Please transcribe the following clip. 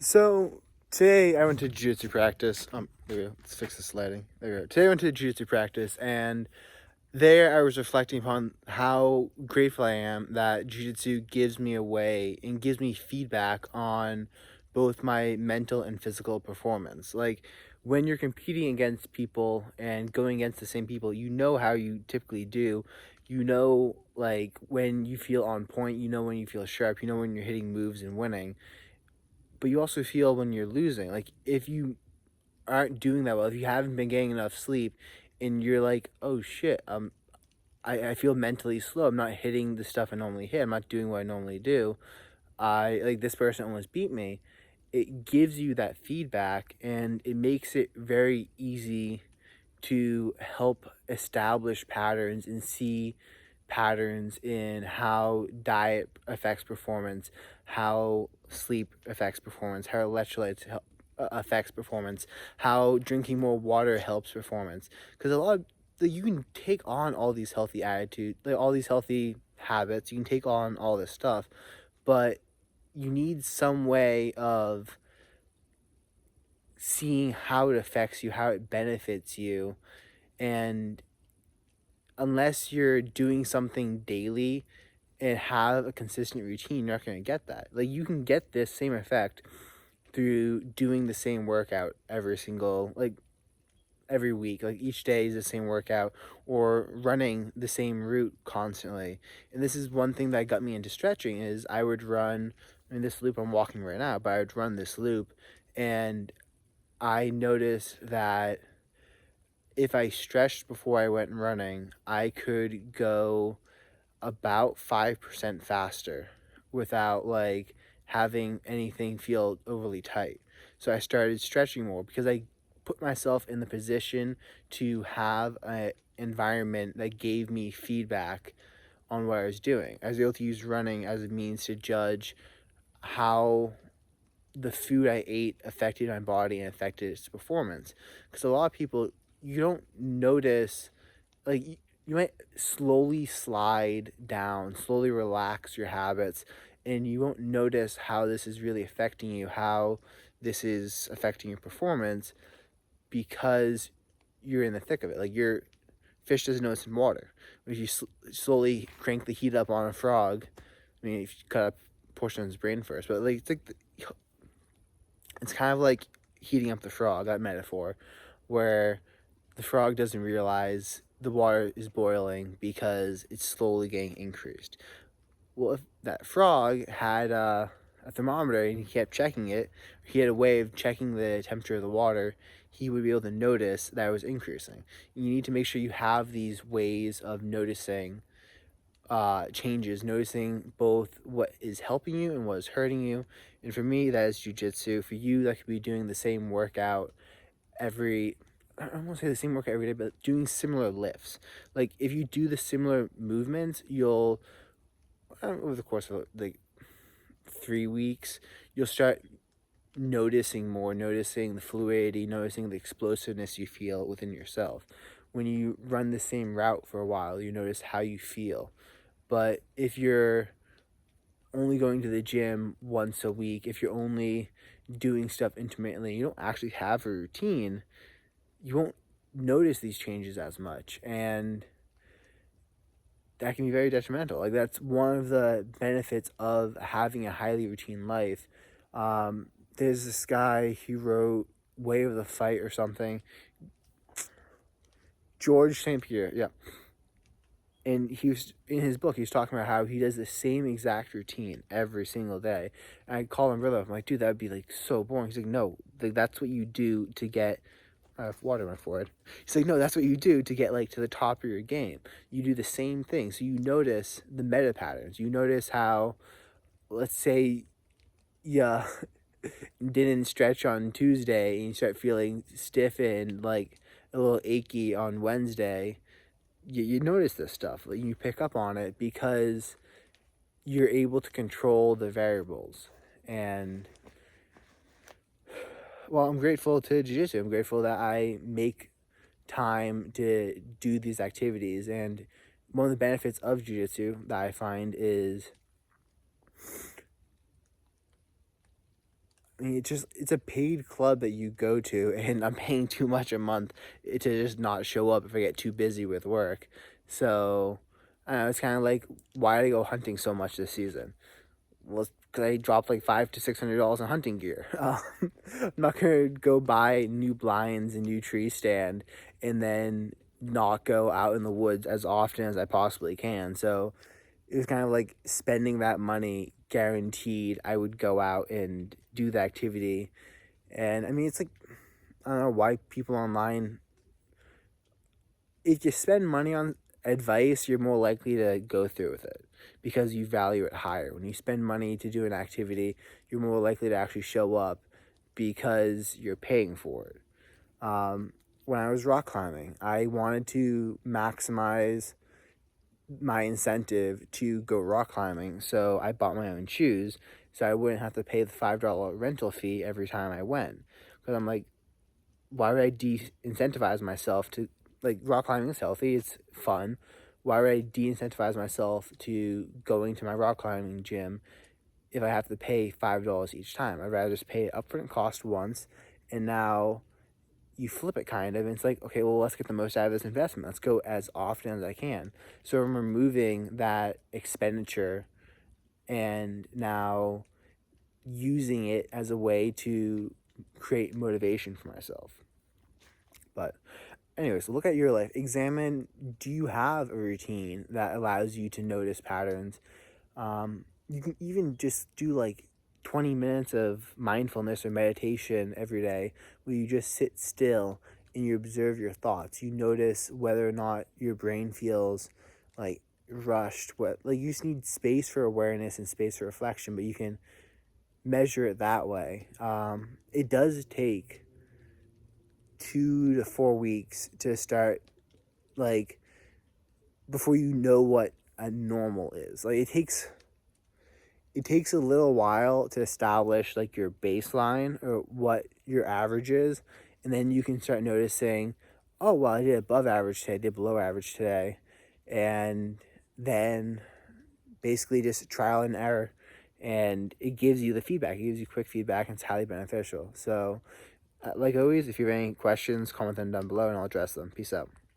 So today I went to jiu-jitsu practice. There we go. Let's fix this lighting. There we go. Today I went to jiu-jitsu practice, and there I was reflecting upon how grateful I am that jiu-jitsu gives me a way and gives me feedback on both my mental and physical performance. Like when you're competing against people and going against the same people, you know how you typically do. You know, like when you feel on point, you know when you feel sharp, you know when you're hitting moves and winning, but you also feel when you're losing. Like if you aren't doing that well, if you haven't been getting enough sleep, and you're like, oh shit, I feel mentally slow. I'm not hitting the stuff I normally hit. I'm not doing what I normally do. I like this person almost beat me. It gives you that feedback, and it makes it very easy to help establish patterns and see patterns in how diet affects performance, how sleep affects performance, how electrolytes affects performance, how drinking more water helps performance. Because a lot of you can take on all these healthy attitudes, like all these healthy habits. You can take on all this stuff, but you need some way of seeing how it affects you, how it benefits you, and unless you're doing something daily and have a consistent routine, you're not going to get that. Like you can get this same effect through doing the same workout every week. Like each day is the same workout, or running the same route constantly. And this is one thing that got me into stretching is I would run in this loop I'm walking right now, but I would run this loop, and I noticed that if I stretched before I went running, I could go about 5% faster without like having anything feel overly tight. So I started stretching more because I put myself in the position to have an environment that gave me feedback on what I was doing. I was able to use running as a means to judge how the food I ate affected my body and affected its performance. Because a lot of people, you don't notice, like, you might slowly slide down, slowly relax your habits, and you won't notice how this is really affecting you, how this is affecting your performance, because you're in the thick of it. Like, your fish doesn't know it's in water. If you slowly crank the heat up on a frog, I mean, if you cut up a portion of his brain first, but like it's kind of like heating up the frog, that metaphor, where the frog doesn't realize the water is boiling because it's slowly getting increased. Well, if that frog had a thermometer and he kept checking it, he had a way of checking the temperature of the water, he would be able to notice that it was increasing. You need to make sure you have these ways of noticing changes, noticing both what is helping you and what is hurting you. And for me, that is jujitsu. For you, that could be doing the same workout every I don't want to say the same workout every day, but doing similar lifts. Like if you do the similar movements, you'll over the course of like 3 weeks, you'll start noticing more, noticing the fluidity, noticing the explosiveness you feel within yourself. When you run the same route for a while, you notice how you feel. But if you're only going to the gym once a week, if you're only doing stuff intermittently, you don't actually have a routine, you won't notice these changes as much, and that can be very detrimental. Like that's one of the benefits of having a highly routine life. There's this guy, he wrote Way of the Fight or something, George St. Pierre, yeah. And he was in his book, he was talking about how he does the same exact routine every single day. And I call him brother, I'm like, dude, that would be like so boring. He's like, no, like that's what you do to get, I have water on my forehead. He's like, no, that's what you do to get like to the top of your game. You do the same thing. So you notice the meta patterns. You notice how, let's say, yeah, didn't stretch on Tuesday and you start feeling stiff and like a little achy on Wednesday. You notice this stuff. Like you pick up on it because you're able to control the variables. And well, I'm grateful to jiu-jitsu. I'm grateful that I make time to do these activities. And one of the benefits of jiu-jitsu that I find is I mean, it's a paid club that you go to, and I'm paying too much a month to just not show up if I get too busy with work. So, I don't know, it's kind of like, why did I go hunting so much this season? Well, because I dropped like $500 to $600 in hunting gear. I'm not gonna go buy new blinds and new tree stand, and then not go out in the woods as often as I possibly can. So it was kind of like spending that money guaranteed I would go out and do the activity. And I mean, it's like, I don't know why people online, if you spend money on advice, you're more likely to go through with it because you value it higher. When you spend money to do an activity, you're more likely to actually show up because you're paying for it. When I was rock climbing, I wanted to maximize my incentive to go rock climbing, so I bought my own shoes so I wouldn't have to pay the $5 rental fee every time I went. Because I'm like, why would I de-incentivize myself to, like, rock climbing is healthy, it's fun. Why would I de-incentivize myself to going to my rock climbing gym if I have to pay $5 each time? I'd rather just pay upfront cost once, and now you flip it kind of, and it's like, okay, well, let's get the most out of this investment. Let's go as often as I can. So I'm removing that expenditure and now using it as a way to create motivation for myself. But anyway, so look at your life. Examine, do you have a routine that allows you to notice patterns? You can even just do like 20 minutes of mindfulness or meditation every day where you just sit still and you observe your thoughts. You notice whether or not your brain feels like rushed. What, like, you just need space for awareness and space for reflection, but you can measure it that way. It does take 2 to 4 weeks to start, like, before you know what a normal is. Like, it takes a little while to establish like your baseline or what your average is, and then you can start noticing, oh well, I did above average today, I did below average today, and then basically just trial and error, and it gives you the feedback. It gives you quick feedback, and it's highly beneficial. So, like always, if you have any questions, comment them down below, and I'll address them. Peace out.